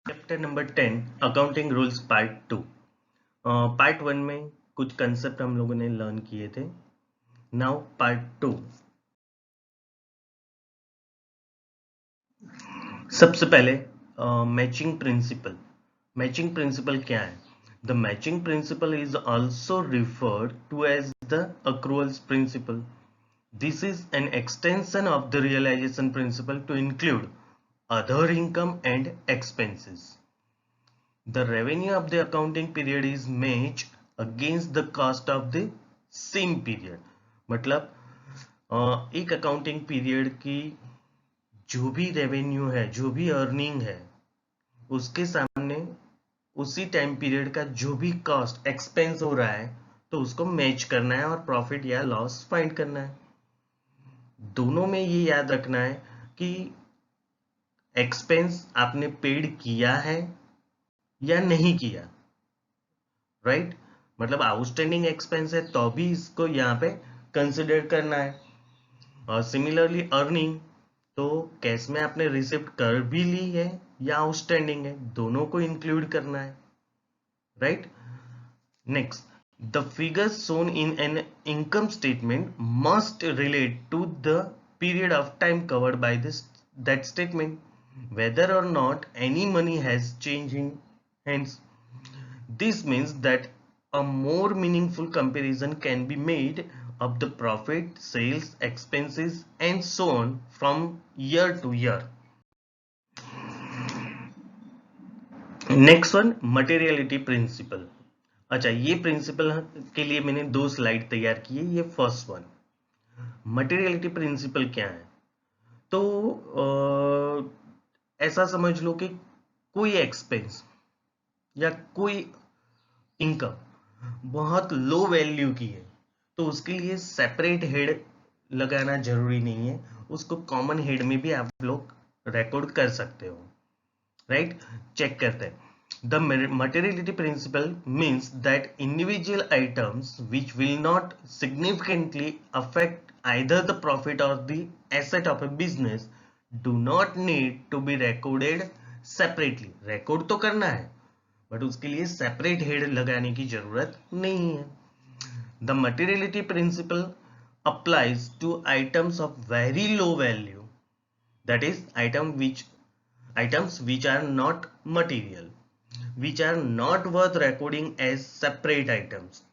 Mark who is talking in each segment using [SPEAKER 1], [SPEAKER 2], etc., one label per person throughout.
[SPEAKER 1] Chapter number 10 accounting rules part 2। Part 1 में कुछ concept हम लोगों ने लर्न किए थे। Now part 2। सबसे पहले मैचिंग प्रिंसिपल। मैचिंग प्रिंसिपल क्या है? The matching principle is also referred to as the accruals principle. This is an extension of the realization principle to include other income and expenses. The revenue of the accounting period is matched against the cost of the same period. मतलब एक accounting period की जो भी revenue है, जो भी earning है, उसके सामने उसी टाइम पीरियड का जो भी कॉस्ट एक्सपेंस हो रहा है तो उसको मैच करना है और प्रॉफिट या लॉस फाइंड करना है। दोनों में ये याद रखना है कि एक्सपेंस आपने पेड किया है या नहीं किया, राइट? मतलब आउटस्टैंडिंग एक्सपेंस है तो भी इसको यहाँ पे कंसिडर करना है। और सिमिलरली अर्निंग, तो कैश में आपने रिसिप्ट कर भी ली है या आउटस्टैंडिंग है, दोनों को इंक्लूड करना है, right? Next, the figures shown in an income statement must relate to the period of time covered by that statement, whether or not any money has changed in hands. This means that a more meaningful comparison can be made of the profit, sales, expenses, and so on from year to year. Next one, materiality principle. अच्छा, ये principal के लिए मैंने 2 slide तैयार किए। ये first one, materiality principal क्या है? तो ऐसा समझ लो कि कोई एक्सपेंस या कोई इनकम बहुत लो वैल्यू की है तो उसके लिए सेपरेट हेड लगाना जरूरी नहीं है, उसको कॉमन हेड में भी आप लोग रिकॉर्ड कर सकते हो, राइट? चेक करते हैं। The materiality principle means that individual items which will not significantly affect either the profit or the asset of a business do not need to be recorded separately. Record तो करना है but उसके लिए separate head लगाने की जरूरत नहीं है। The materiality principle applies to items of very low value, that is items which are not material, which are not worth recording as separate items.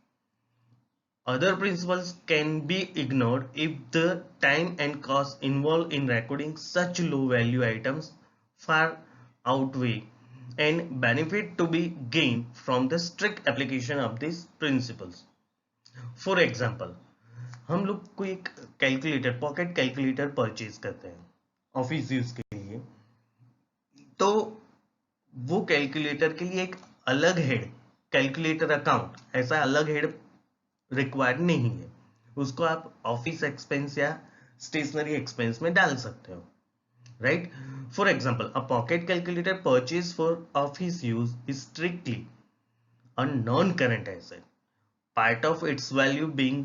[SPEAKER 1] Other principles can be ignored if the time and cost involved in recording such low value items far outweigh and benefit to be gained from the strict application of these principles. For example, हम लोग कोई calculator, pocket calculator purchase करते हैं office use के लिए, तो वो calculator के लिए एक अलग हेड, कैलकुलेटर अकाउंट, ऐसा अलग हेड रिक्वायर्ड नहीं है। उसको आप ऑफिस एक्सपेंस या स्टेशनरी एक्सपेंस में डाल सकते हो, right? For example, a pocket calculator purchase for office use is strictly a non current asset, part of its value being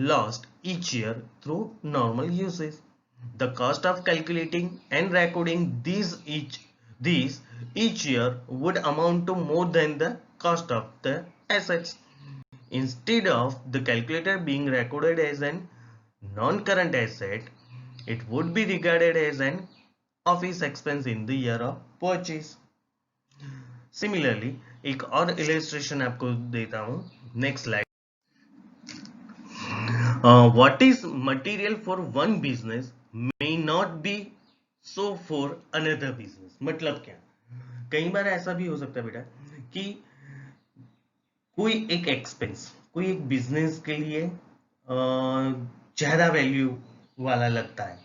[SPEAKER 1] lost each year through normal usage. The cost of calculating and recording these each year would amount to more than the cost of the assets. Instead of the calculator being recorded as an non-current asset, it would be regarded as an office expense in the year of purchase. Similarly, एक और illustration आपको देता हूं, next slide. What is material for one business may not be so for another business. मतलब क्या? कई बार ऐसा भी हो सकता है बेटा कि कोई एक एक्सपेंस कोई एक बिजनेस के लिए ज्यादा वैल्यू वाला लगता है,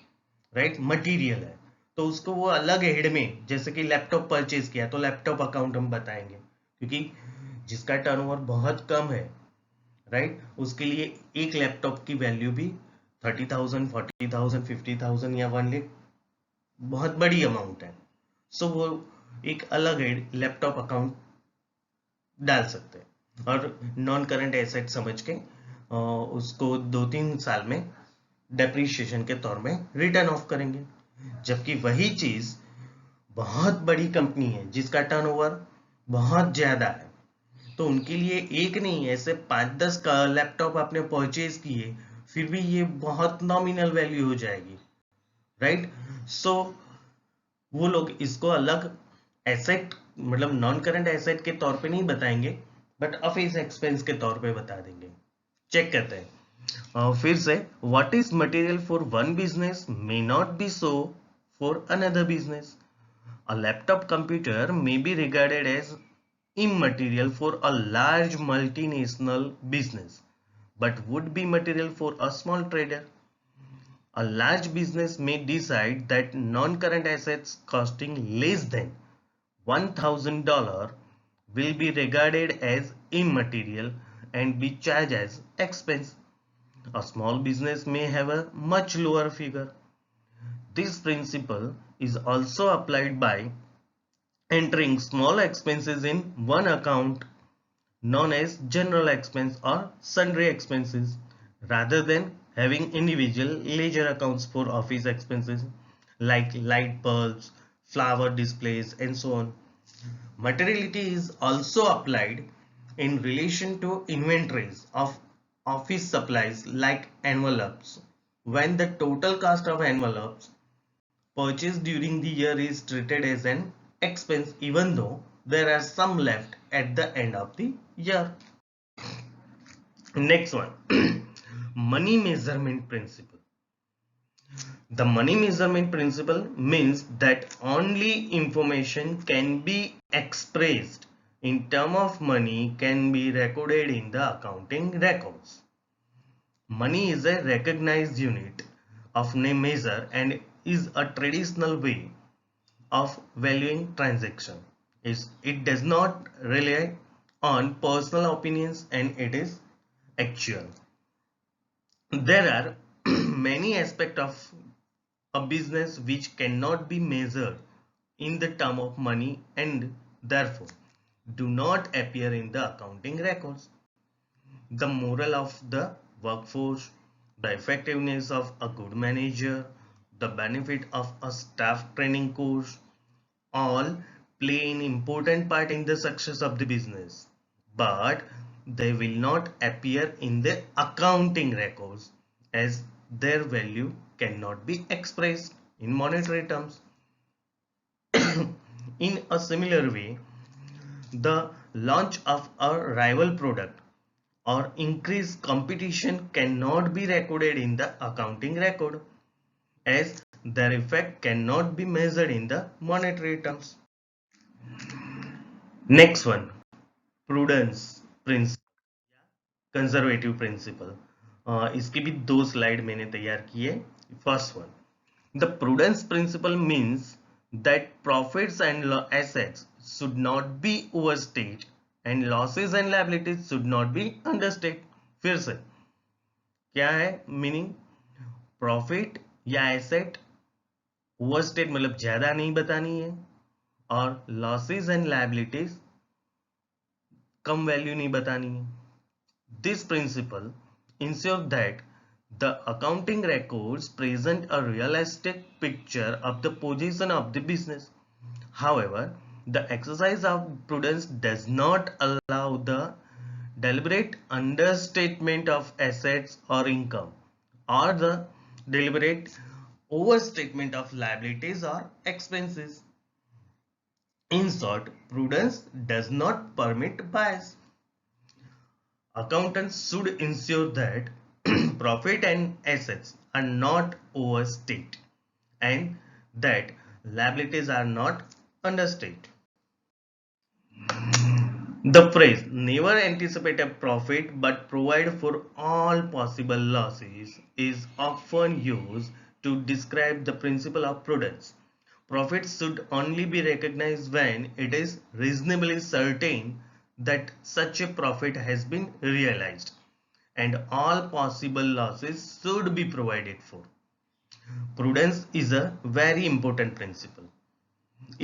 [SPEAKER 1] राइट? मटेरियल है तो उसको वो अलग हेड में, जैसे कि लैपटॉप परचेज किया तो लैपटॉप अकाउंट हम बताएंगे, क्योंकि जिसका टर्नओवर बहुत कम है, राइट, उसके लिए एक लैपटॉप की वैल्यू भी 30,000, 40,000, 50,000 या 1 लाख बहुत बड़ी अमाउंट है। सो वो एक अलग लैपटॉप अकाउंट डाल सकते हैं और नॉन करंट एसेट समझ के उसको 2-3 साल में डेप्रिसिएशन के तौर में रिटर्न ऑफ करेंगे। जबकि वही चीज बहुत बड़ी कंपनी है जिसका टर्नओवर बहुत ज्यादा है, तो उनके लिए एक नहीं ऐसे 5-10 का लैपटॉप आपने परचेज किए, फिर भी ये बहुत नॉमिनल वैल्यू हो जाएगी, राइट। सो वो लोग इसको अलग एसेट, मतलब नॉन करंट एसेट के तौर पे नहीं बताएंगे, बट ऑफिस एक्सपेंस के तौर पे बता देंगे। चेक करते हैं। फिर से, what is material for one business may not be so for another business. A laptop computer may be regarded as immaterial for a large multinational business, but would be material for a small trader. A large business may decide that non-current assets costing less than $1,000 will be regarded as immaterial and be charged as expense. A small business may have a much lower figure. This principle is also applied by entering small expenses in one account known as general expense or sundry expenses, rather than having individual ledger accounts for office expenses like light bulbs, flower displays, and so on. Materiality is also applied in relation to inventories of office supplies like envelopes. When the total cost of envelopes purchased during the year is treated as an expense, even though there are some left at the end of the year. Next one, money measurement principle. The money measurement principle means that only information can be expressed in terms of money can be recorded in the accounting records. Money is a recognized unit of measure and is a traditional way of valuing transaction. It does not rely on personal opinions and it is actual. There are many aspects of a business which cannot be measured in the term of money and therefore do not appear in the accounting records. The moral of the workforce, the effectiveness of a good manager, the benefit of a staff training course, all play an important part in the success of the business, but they will not appear in the accounting records as their value cannot be expressed in monetary terms. In a similar way, the launch of a rival product or increased competition cannot be recorded in the accounting record as their effect cannot be measured in the monetary terms. Next one, prudence principle, conservative principle. इसकी भी 2 slide मैंने तैयार की है। First one, the prudence principle means that profits and assets should not be overstate and losses and liabilities should not be understate. फिर से क्या है मीनिंग, प्रॉफिट या एसेट ओवरस्टेट मतलब ज्यादा नहीं बतानी है, और लॉसेस एंड लायबिलिटीज कम वैल्यू नहीं बतानी है। This principle ensures that the accounting records present a realistic picture of the position of the business. However, the exercise of prudence does not allow the deliberate understatement of assets or income, or the deliberate overstatement of liabilities or expenses. In short, prudence does not permit bias. Accountants should ensure that profit and assets are not overstated and that liabilities are not understated. The phrase never anticipate a profit but provide for all possible losses is often used to describe the principle of prudence. Profits should only be recognized when it is reasonably certain that such a profit has been realized, and all possible losses should be provided for. Prudence is a very important principle.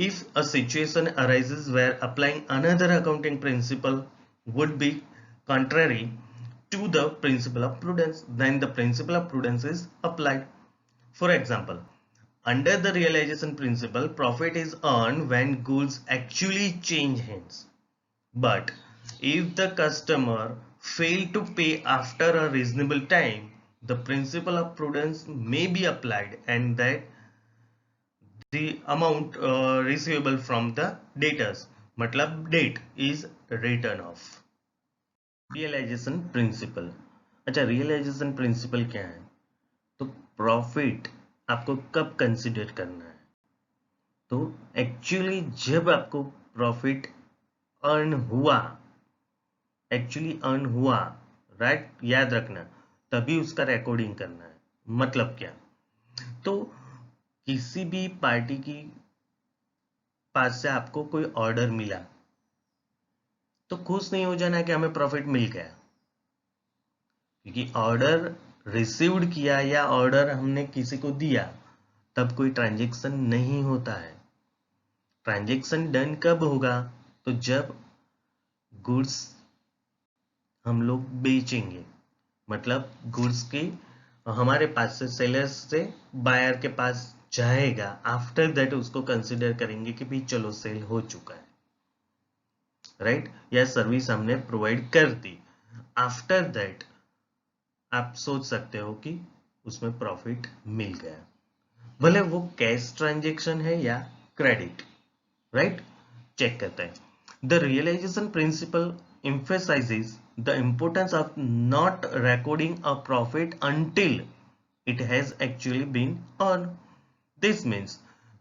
[SPEAKER 1] If a situation arises where applying another accounting principle would be contrary to the principle of prudence, then the principle of prudence is applied. For example, Under the realization principle, profit is earned when goods actually change hands. But if the customer fail to pay after a reasonable time, the principle of prudence may be applied and that the amount receivable from the debtors मतलब debt is written off. Realisation principle. अच्छा, realisation principle क्या है? तो profit आपको कब consider करना है? तो एक्चुअली जब आपको प्रॉफिट अर्न हुआ, राइट, याद रखना, तभी उसका रिकॉर्डिंग करना है. मतलब क्या? तो किसी भी पार्टी की पास से आपको कोई ऑर्डर मिला तो खुश नहीं हो जाना कि हमें प्रॉफिट मिल गया, क्योंकि ऑर्डर रिसीव्ड किया या ऑर्डर हमने किसी को दिया तब कोई ट्रांजैक्शन नहीं होता है. ट्रांजैक्शन डन कब होगा? तो जब गुड्स हम लोग बेचेंगे, मतलब गुड्स की हमारे पास से सेलर्स से बायर के पास जाएगा, आफ्टर दैट उसको कंसिडर करेंगे कि भाई चलो सेल हो चुका है, राइट, या सर्विस हमने प्रोवाइड कर दी. आफ्टर दैट आप सोच सकते हो कि उसमें प्रॉफिट मिल गया, भले वो कैश ट्रांजैक्शन है या क्रेडिट, राइट. चेक करते हैं. The realisation principle emphasizes the importance of not recording a profit until it has actually been earned. This means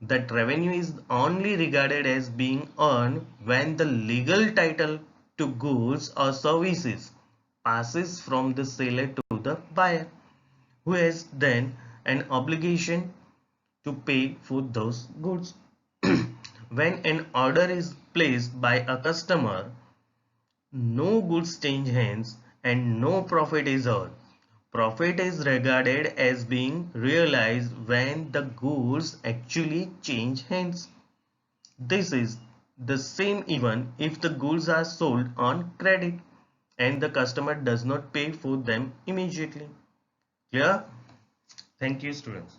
[SPEAKER 1] that revenue is only regarded as being earned when the legal title to goods or services passes from the seller to the buyer, who has then an obligation to pay for those goods. When an order is placed by a customer, no goods change hands and no profit is earned. Profit is regarded as being realized when the goods actually change hands. This is the same even if the goods are sold on credit and the customer does not pay for them immediately. Clear? Thank you, students.